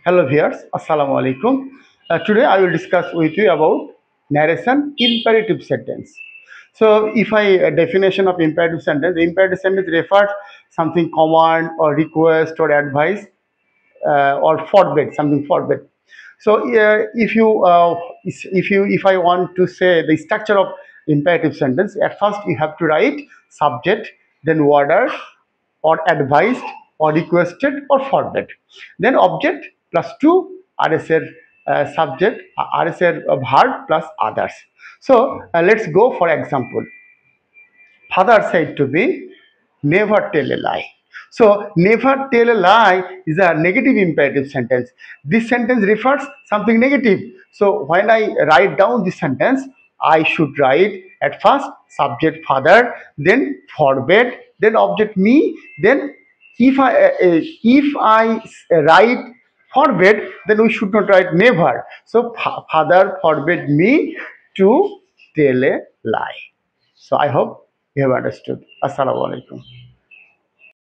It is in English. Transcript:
Hello viewers, Assalamu alaikum. Today I will discuss with you about narration imperative sentence. So if I definition of imperative sentence refers something command or request or advice or forbid, something forbid. So if I want to say the structure of imperative sentence, at first you have to write subject, then order, or advised, or requested, or forbid. Then object plus two RSR subject, RSR verb plus others. So let's go for example. Father said to me, never tell a lie. So, never tell a lie is a negative imperative sentence. This sentence refers something negative. So, when I write down this sentence, I should write at first subject father, then forbid, then object me, then if I write forbid, then we should not write never. So, father forbid me to tell a lie. So I hope you have understood. Assalamu alaikum.